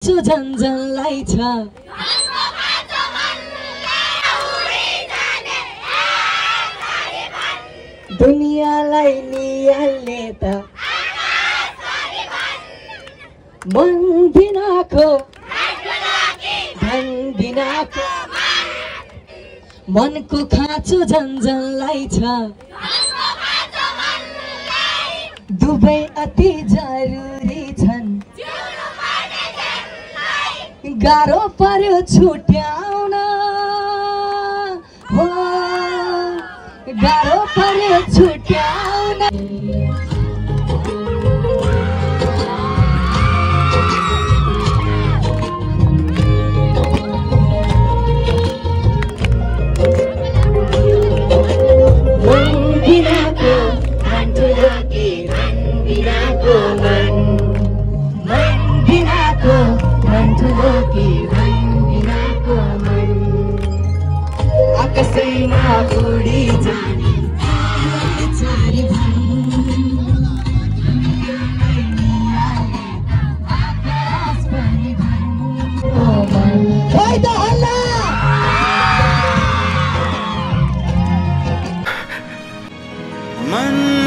खाँचो झन्झनलाई छ दुनियाँलाई निहाल्ने त मन बिनाको धन बिनाको मनको खाँचो झन्झनलाई छ दुवै अति जरुरी छन् गाह्रो पर्यो छुट्याउन हो गाह्रो पर्यो छुट्याउन आकाशैमा उडी जाने चारी आकाश पनि मन